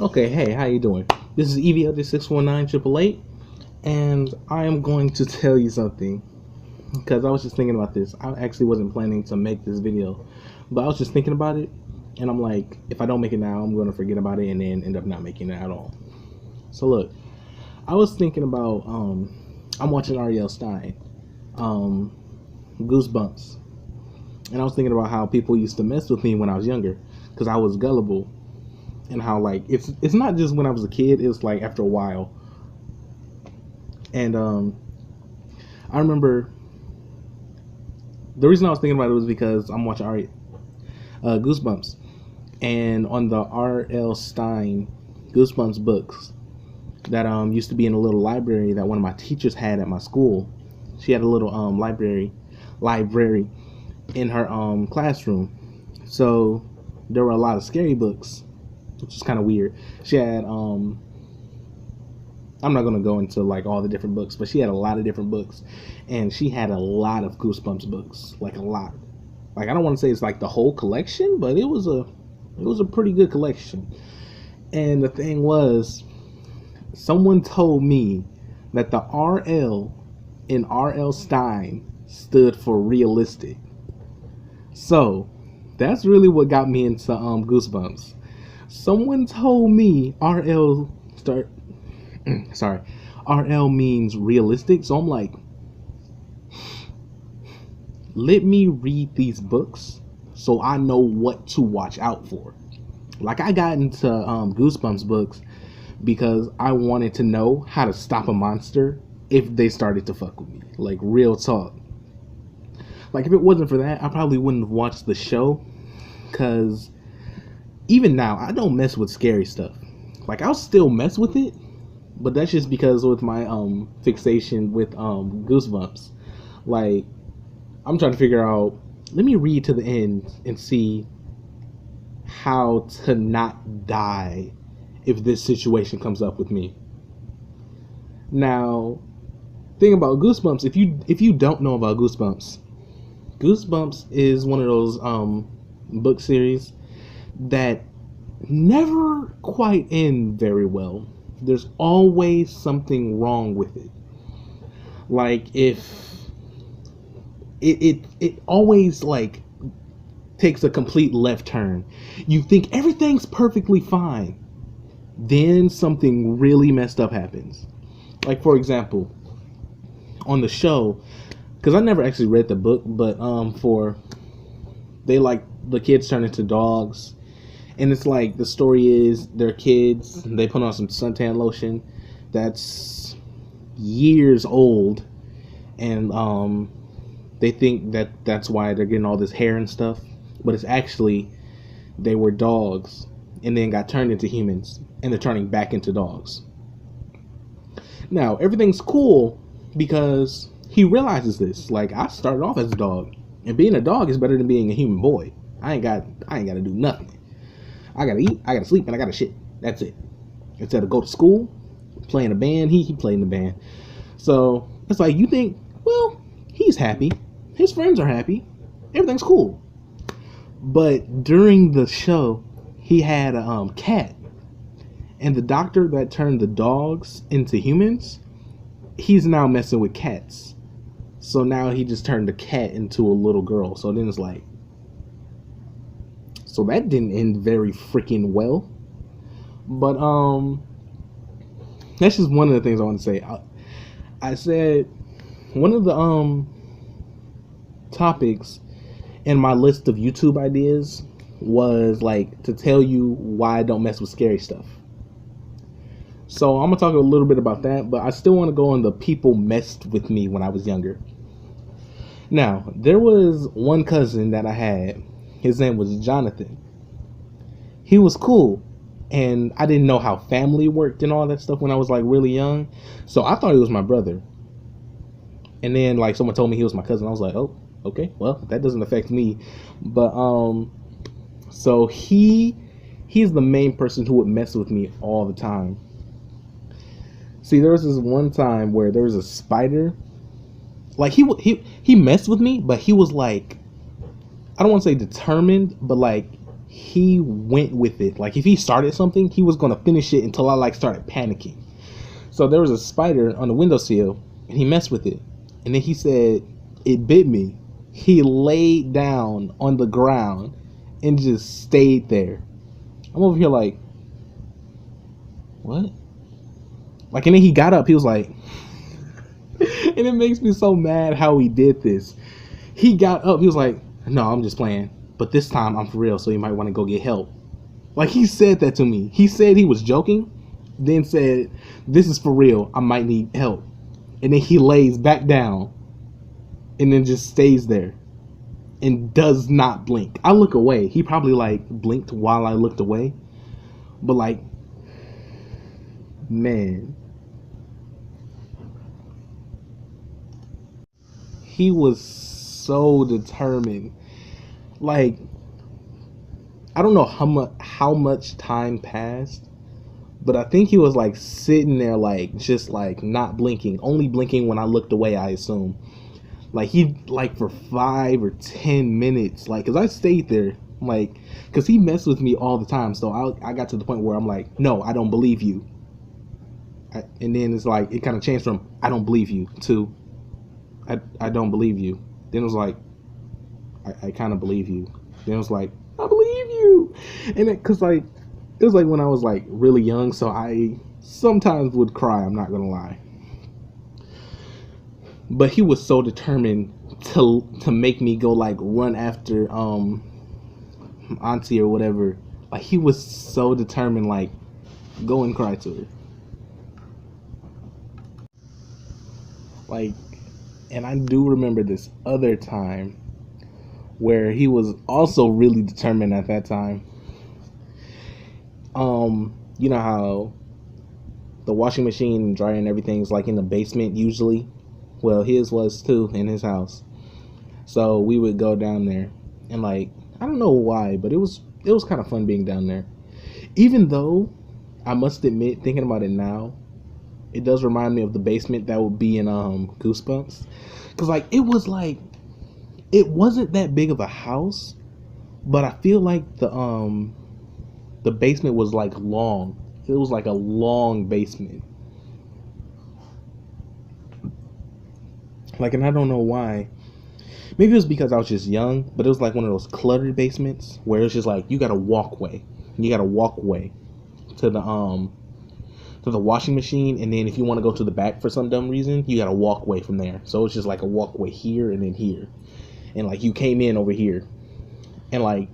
Okay, hey, how you doing? This is EVL-J.619888, and I am going to tell you something, because I was just thinking about this. I actually wasn't planning to make this video, but I was just thinking about it, and I'm like, if I don't make it now, I'm going to forget about it and then end up not making it at all. So look, I was thinking about, I'm watching R.E.L. Stein, Goosebumps, and I was thinking about how people used to mess with me when I was younger, because I was gullible. And how like it's not just when I was a kid, it's like after a while. And I remember the reason I was thinking about it was because I'm watching Goosebumps, and on the R.L. Stein Goosebumps books that used to be in a little library that one of my teachers had at my school. She had a little library in her classroom. So there were a lot of scary books, which is kind of weird. She had I'm not gonna go into like all the different books, but she had a lot of different books, and she had a lot of Goosebumps books, like a lot. Like I don't want to say it's like the whole collection, but it was a pretty good collection. And the thing was, someone told me that the R.L. in R.L. Stein stood for realistic. So that's really what got me into Goosebumps. Someone told me RL means realistic, so I'm like, let me read these books so I know what to watch out for. Like I got into Goosebumps books because I wanted to know how to stop a monster if they started to fuck with me. Like real talk. Like if it wasn't for that, I probably wouldn't have watched the show, because even now, I don't mess with scary stuff. Like, I'll still mess with it, but that's just because with my fixation with Goosebumps. Like, I'm trying to figure out, let me read to the end and see how to not die if this situation comes up with me. Now, thing about Goosebumps, if you don't know about Goosebumps, Goosebumps is one of those book series that never quite end very well. There's always something wrong with it. Like if it always like takes a complete left turn. You think everything's perfectly fine, then something really messed up happens. Like for example, on the show, because I never actually read the book, but the kids turn into dogs. And it's like, the story is, they're kids, they put on some suntan lotion that's years old, and they think that that's why they're getting all this hair and stuff, but it's actually, they were dogs, and then got turned into humans, and they're turning back into dogs. Now, everything's cool, because he realizes this, like, I started off as a dog, and being a dog is better than being a human boy. I ain't got to do nothing. I gotta eat, I gotta sleep, and I gotta shit. That's it. Instead of go to school, play in a band, he played in the band. So it's like, you think, well, he's happy, his friends are happy, everything's cool. But during the show, he had a cat, and the doctor that turned the dogs into humans, he's now messing with cats. So now he just turned the cat into a little girl. So then it's like, so that didn't end very freaking well. But that's just one of the things I want to say. I said one of the topics in my list of YouTube ideas was like to tell you why I don't mess with scary stuff. So I'm gonna talk a little bit about that, but I still want to go on the people messed with me when I was younger. Now, there was one cousin that I had. His name was Jonathan. He was cool, and I didn't know how family worked and all that stuff when I was like really young, so I thought he was my brother. And then like someone told me he was my cousin. I was like, oh, okay, well, that doesn't affect me. But so he's the main person who would mess with me all the time. See, there was this one time where there was a spider. Like he messed with me, but he was like, I don't want to say determined, but like he went with it. Like if he started something, he was gonna finish it until I like started panicking. So there was a spider on the windowsill, and he messed with it, and then he said it bit me. He laid down on the ground and just stayed there. I'm over here like, what? Like, and then he got up. He was like, and it makes me so mad how he did this. He got up. He was like, no, I'm just playing. But this time I'm for real, so you might want to go get help. Like, he said that to me. He said he was joking, then said, this is for real. I might need help. And then he lays back down and then just stays there and does not blink. I look away. He probably like blinked while I looked away. But like, man, he was so determined. Like, I don't know how much time passed, but I think he was like sitting there like just like not blinking, only blinking when I looked away, I assume. Like he like for 5 or 10 minutes, like, cause I stayed there, like, cause he messed with me all the time. So I got to the point where I'm like, no, I don't believe you. And then it's like it kind of changed from I don't believe you to I don't believe you. Then it was like I kind of believe you. Then it was like I believe you. And it, cause like it was like when I was like really young, so I sometimes would cry. I'm not gonna lie. But he was so determined to make me go like run after auntie or whatever. Like he was so determined, like go and cry to her. Like, and I do remember this other time where he was also really determined at that time. You know how the washing machine and dryer and everything's like in the basement usually? Well, his was too in his house. So we would go down there and like I don't know why, but it was kind of fun being down there. Even though I must admit, thinking about it now, it does remind me of the basement that would be in Goosebumps. Cause like it wasn't that big of a house, but I feel like the basement was like long. It was like a long basement. Like, and I don't know why. Maybe it was because I was just young, but it was like one of those cluttered basements where it's just like you got a walkway. You got a walkway to the washing machine, and then if you want to go to the back for some dumb reason, you got a walkway from there. So it's just like a walkway here and then here. And like you came in over here. And like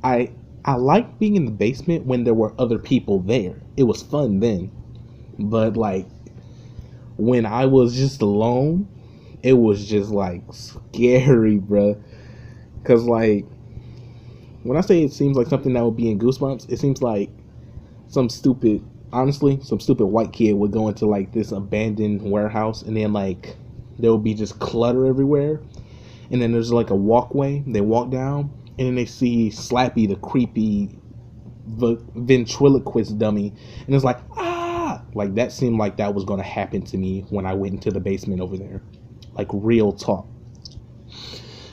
I liked being in the basement when there were other people there. It was fun then. But like when I was just alone, it was just like scary, bruh. Cause like when I say it seems like something that would be in Goosebumps, it seems like some stupid white kid would go into like this abandoned warehouse, and then like there would be just clutter everywhere, and then there's like a walkway. They walk down, and then they see Slappy, the creepy ventriloquist dummy, and it's like like that seemed like that was gonna happen to me when I went into the basement over there. Like real talk.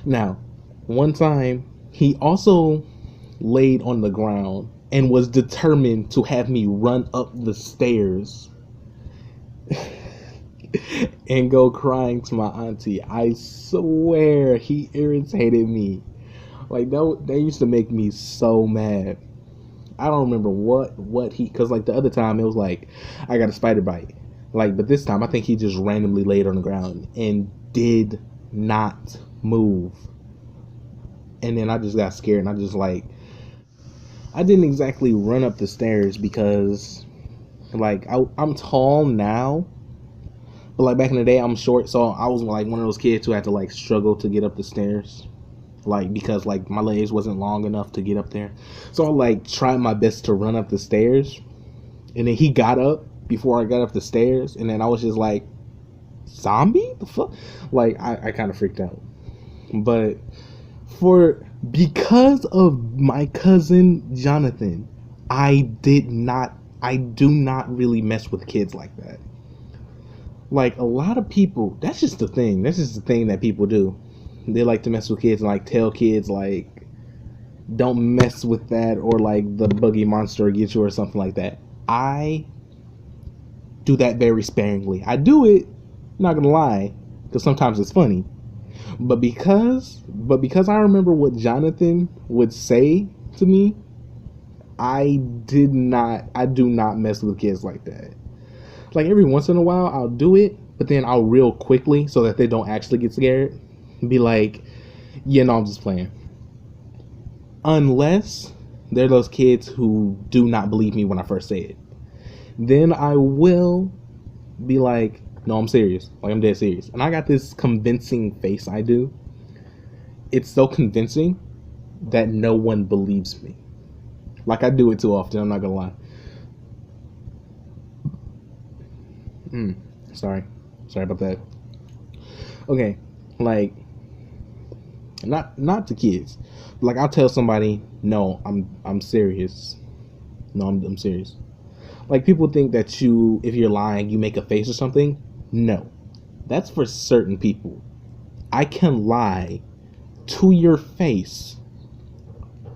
Now, one time he also laid on the ground and was determined to have me run up the stairs and go crying to my auntie. I swear he irritated me. Like that used to make me so mad. I don't remember what he, cause like the other time it was like I got a spider bite. Like, but this time I think he just randomly laid on the ground and did not move. And then I just got scared, and I just like I didn't exactly run up the stairs because like I'm tall now, but like back in the day I'm short, so I was like one of those kids who had to like struggle to get up the stairs, like because like my legs wasn't long enough to get up there. So I like tried my best to run up the stairs, and then he got up before I got up the stairs, and then I was just like, zombie? The fuck? Like I kind of freaked out. But because of my cousin Jonathan, I do not really mess with kids like that. Like a lot of people, that's just the thing that people do. They like to mess with kids and like tell kids like don't mess with that, or like the boogie monster get you or something like that. I do that very sparingly. I do it, not gonna lie, because sometimes it's funny. But because I remember what Jonathan would say to me, I do not mess with kids like that. Like every once in a while I'll do it, but then I'll real quickly so that they don't actually get scared. Be like, yeah, no, I'm just playing. Unless they're those kids who do not believe me when I first say it. Then I will be like, no, I'm serious. Like, I'm dead serious. And I got this convincing face I do. It's so convincing that no one believes me. Like, I do it too often, I'm not gonna lie. Sorry about that. Okay, like, not to kids. Like, I'll tell somebody, no, I'm serious. No, I'm serious. Like, people think that if you're lying, you make a face or something. No, that's for certain people. I can lie to your face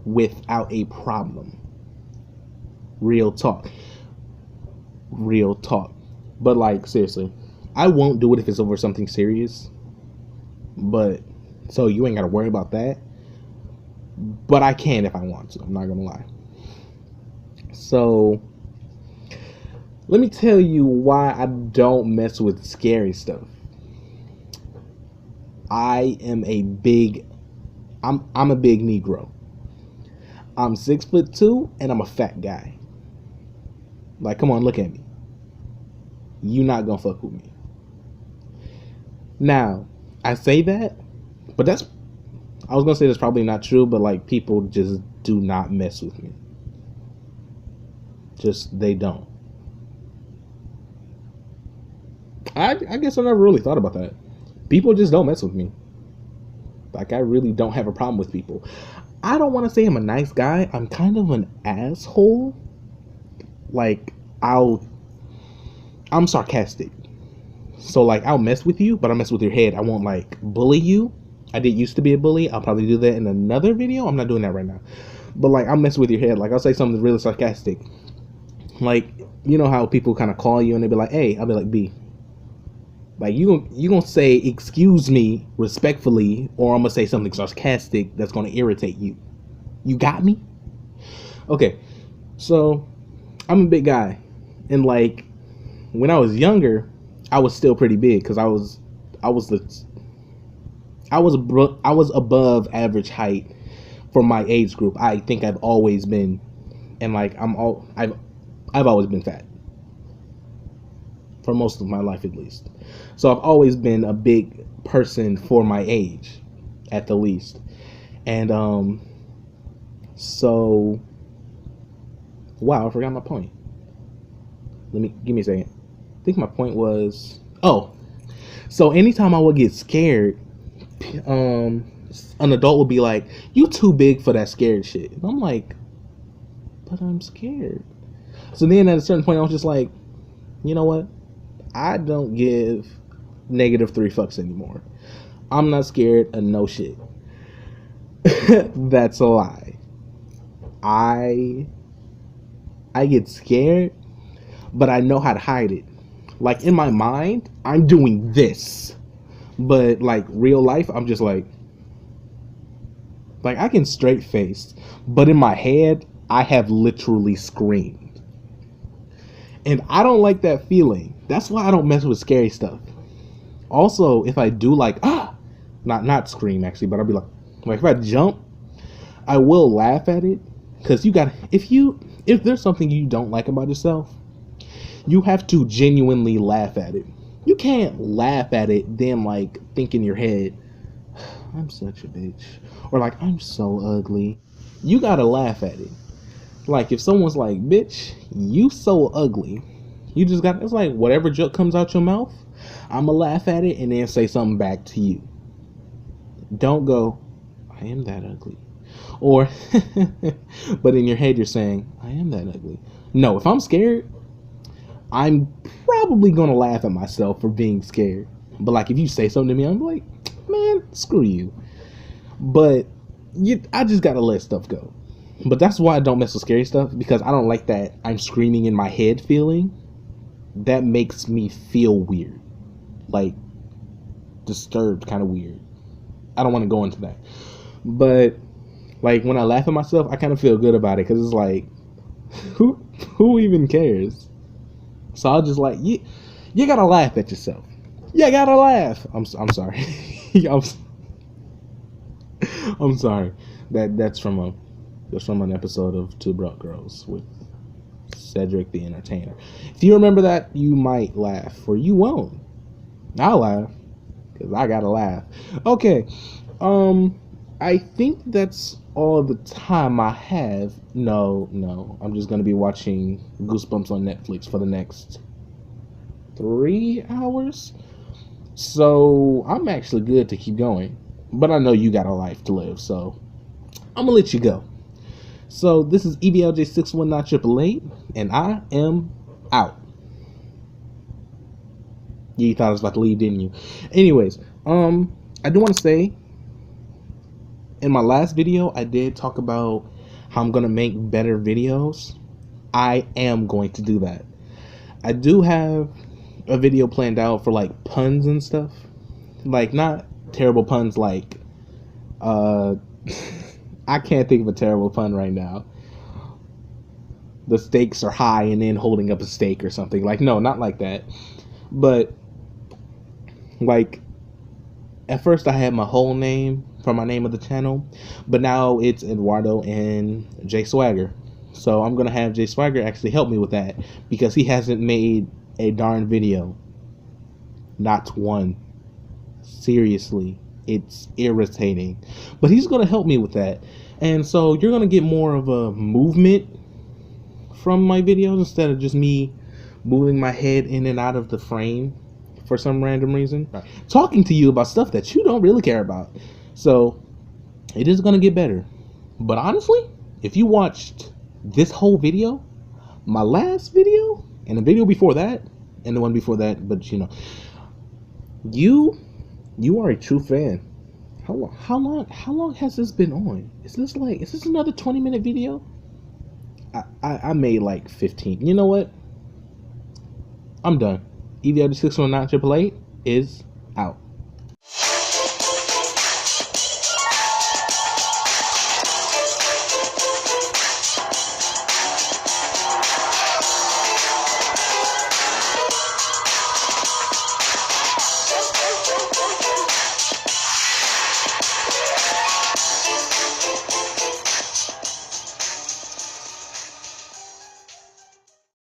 without a problem. Real talk. But like, seriously, I won't do it if it's over something serious. But so you ain't gotta worry about that. But I can if I want to. I'm not gonna lie. So let me tell you why I don't mess with scary stuff. I'm a big Negro. I'm 6'2" and I'm a fat guy. Like, come on, look at me. You not gonna fuck with me. Now, I say that, but I was gonna say that's probably not true, but like, people just do not mess with me. Just, they don't. I guess I never really thought about that. People just don't mess with me. Like, I really don't have a problem with people. I don't want to say I'm a nice guy. I'm kind of an asshole. Like, I'm sarcastic. So, like, I'll mess with you, but I'll mess with your head. I won't, like, bully you. I did used to be a bully. I'll probably do that in another video. I'm not doing that right now. But, like, I'll mess with your head. Like, I'll say something really sarcastic. Like, you know how people kind of call you and they be like, hey, I'll be like, B. Like, you gonna say, excuse me, respectfully, or I'm gonna say something sarcastic that's gonna irritate you. You got me? Okay, so I'm a big guy. And, like, when I was younger, I was still pretty big because I was above average height for my age group. I think I've always been, and like I've always been fat for most of my life at least. So I've always been a big person for my age, at the least. And so wow, I forgot my point. Give me a second. I think my point was, so anytime I would get scared, an adult would be like, you too big for that scared shit. And I'm like, but I'm scared. So then at a certain point I was just like, you know what? I don't give -3 fucks anymore. I'm not scared of no shit. That's a lie. I get scared, but I know how to hide it. Like, in my mind, I'm doing this. But, like, real life, I'm just like I can straight face. But in my head, I have literally screamed. And I don't like that feeling. That's why I don't mess with scary stuff. Also, if I do, like, not scream, actually, but I'll be like, if I jump, I will laugh at it. Because if there's something you don't like about yourself, you have to genuinely laugh at it. You can't laugh at it, then, like, think in your head, I'm such a bitch. Or, like, I'm so ugly. You gotta laugh at it. Like, if someone's like, bitch, you so ugly. You just got, it's like, whatever joke comes out your mouth, I'ma laugh at it and then say something back to you. Don't go, I am that ugly. Or, but in your head you're saying, I am that ugly. No, if I'm scared, I'm probably gonna laugh at myself for being scared. But like, if you say something to me, I'm like, man, screw you. But I just gotta let stuff go. But that's why I don't mess with scary stuff, because I don't like that I'm screaming in my head feeling. That makes me feel weird, like disturbed, kind of weird. I don't want to go into that. But like when I laugh at myself, I kind of feel good about it, because it's like, who even cares? So I'll just like, you gotta laugh at yourself. You gotta laugh. I'm sorry. I'm sorry. That's from an episode of Two Broke Girls with Cedric the Entertainer. If you remember that, you might laugh, or you won't. I'll laugh, because I gotta laugh. Okay. I think that's all the time I have. No. I'm just gonna be watching Goosebumps on Netflix for the next 3 hours. So I'm actually good to keep going. But I know you got a life to live, so I'm gonna let you go. So this is EVL-J.619888, and I am out. Yeah, you thought I was about to leave, didn't you? Anyways, I do want to say, in my last video, I did talk about how I'm gonna make better videos. I am going to do that. I do have a video planned out for like puns and stuff. Like, not terrible puns like I can't think of a terrible pun right now. The stakes are high and then holding up a stake or something. Like, no, not like that. But like, at first I had my whole name for my name of the channel, but now it's Eduardo and J Swagger. So I'm gonna have J Swagger actually help me with that, because he hasn't made a darn video. Not one. Seriously, it's irritating. But he's gonna help me with that. And so you're gonna get more of a movement from my videos, instead of just me moving my head in and out of the frame for some random reason, talking to you about stuff that you don't really care about. So it is gonna get better. But honestly, if you watched this whole video, my last video, and the video before that, and the one before that, but you know, you are a true fan. How long has this been on? Is this another 20-minute video? I made like 15. You know what? I'm done. EVL-J.619888 is out.